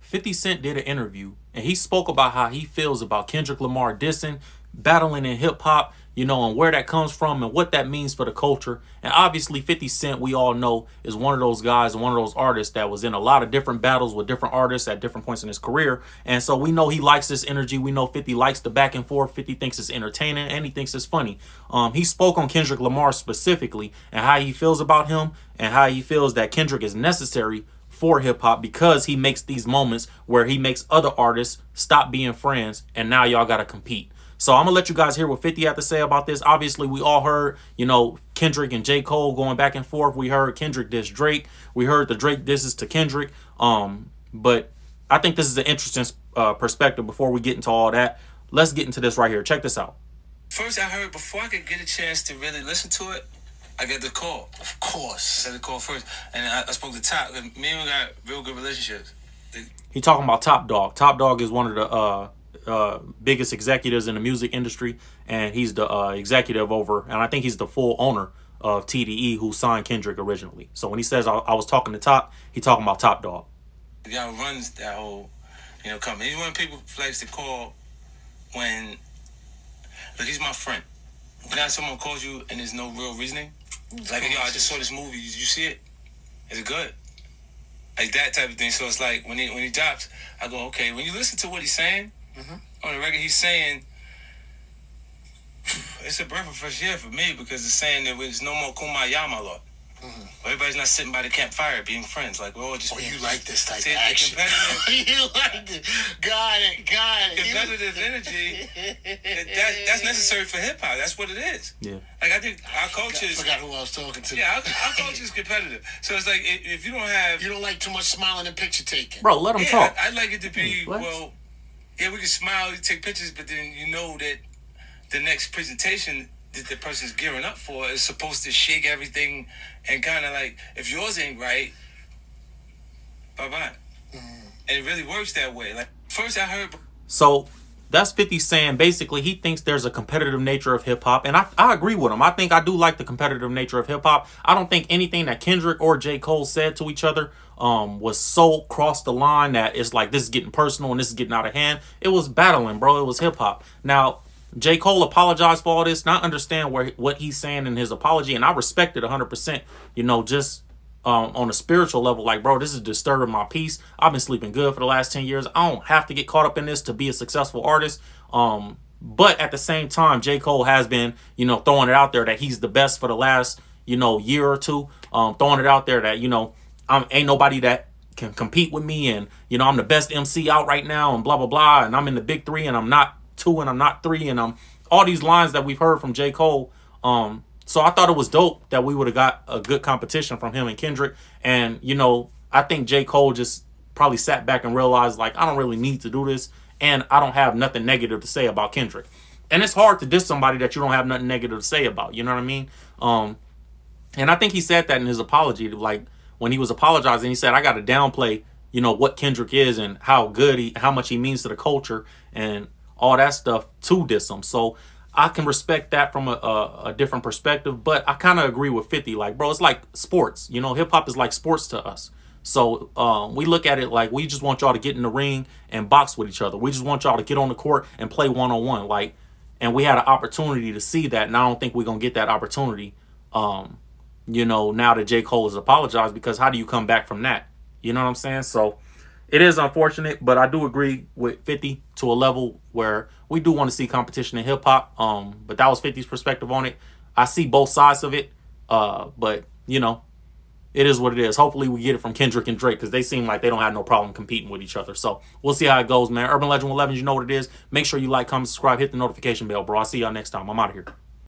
50 Cent did an interview and he spoke about how he feels about Kendrick Lamar dissing, battling in hip hop, and where that comes from and what that means for the culture. And obviously 50 Cent, we all know, is one of those guys, one of those artists that was in a lot of different battles with different artists at different points in his career. And so we know he likes this energy. We know 50 likes the back and forth. 50 thinks it's entertaining and he thinks it's funny. He spoke on Kendrick Lamar specifically and how he feels about him and how he feels that Kendrick is necessary for hip hop because he makes these moments where he makes other artists stop being friends and now y'all got to compete. So I'm going to let you guys hear what 50 had to say about this. Obviously, we all heard, Kendrick and J. Cole going back and forth. We heard Kendrick diss Drake. We heard the Drake disses to Kendrick. But I think this is an interesting perspective before we get into all that. Let's get into this right here. Check this out. First, I heard before I could get a chance to really listen to it, I got the call. Of course. I got the call first. And I spoke to Top. Me and him got real good relationships. He talking about Top Dog. Top Dog is one of the biggest executives in the music industry. And he's the executive over, and I think he's the full owner of TDE, who signed Kendrick originally. So when he says I was talking to Top, he talking about Top Dog. The guy who runs that whole, company. He's one of the people who likes to call when, look, he's my friend. When someone calls you and there's no real reasoning, like, yo, I just saw this movie. Did you see it? Is it good? Like that type of thing. So it's like when he drops, I go, okay. When you listen to what he's saying on the record, he's saying it's a breath of fresh air for me because it's saying that there's no more kumbaya, my lord. Everybody's not sitting by the campfire being friends. Like we're all just. Oh, you like this type of action? You like it? Got it. Competitive energy. That's necessary for hip hop. That's what it is. Yeah. Like I think our culture is. I forgot who I was talking to. Yeah, our culture is competitive. So it's like if you don't have. You don't like too much smiling and picture taking. Bro, let him talk. I'd like it to be well. Yeah, we can smile, we take pictures, but then you know that the next presentation that the person's gearing up for is supposed to shake everything and kind of like, if yours ain't right, bye-bye. And it really works that way. Like, first I heard... So, that's 50 saying basically he thinks there's a competitive nature of hip-hop, and I agree with him. I think I do like the competitive nature of hip-hop. I don't think anything that Kendrick or J. Cole said to each other was so crossed the line that it's like this is getting personal and this is getting out of hand. It was battling, bro. It was hip-hop. Now, J. Cole apologized for all this, and I understand what he's saying in his apology, and I respect it 100%, just on a spiritual level. Like, bro, this is disturbing my peace. I've been sleeping good for the last 10 years. I don't have to get caught up in this to be a successful artist. But at the same time, J. Cole has been, throwing it out there that he's the best for the last, year or two. Throwing it out there that, ain't nobody that can compete with me, and, I'm the best MC out right now, and blah, blah, blah, and I'm in the big three, and I'm not 2 and I'm not 3, and all these lines that we've heard from J. Cole. So I thought it was dope that we would have got a good competition from him and Kendrick. And, I think J. Cole just probably sat back and realized, like, I don't really need to do this, and I don't have nothing negative to say about Kendrick. And it's hard to diss somebody that you don't have nothing negative to say about, you know what I mean? And I think he said that in his apology, like, when he was apologizing, he said, I got to downplay, what Kendrick is and how much he means to the culture and all that stuff to diss him. So I can respect that from a different perspective, but I kind of agree with 50. Like, bro, it's like sports. Hip hop is like sports to us. So we look at it like we just want y'all to get in the ring and box with each other. We just want y'all to get on the court and play one-on-one. Like, and we had an opportunity to see that, and I don't think we're gonna get that opportunity. Now that J. Cole has apologized, because how do you come back from that? You know what I'm saying? So it is unfortunate, but I do agree with 50 to a level where we do want to see competition in hip hop. But that was 50's perspective on it. I see both sides of it. But it is what it is. Hopefully we get it from Kendrick and Drake, because they seem like they don't have no problem competing with each other. So we'll see how it goes, man. Urban Legend 11, you know what it is. Make sure you like, comment, subscribe, hit the notification bell, bro. I'll see y'all next time. I'm out of here.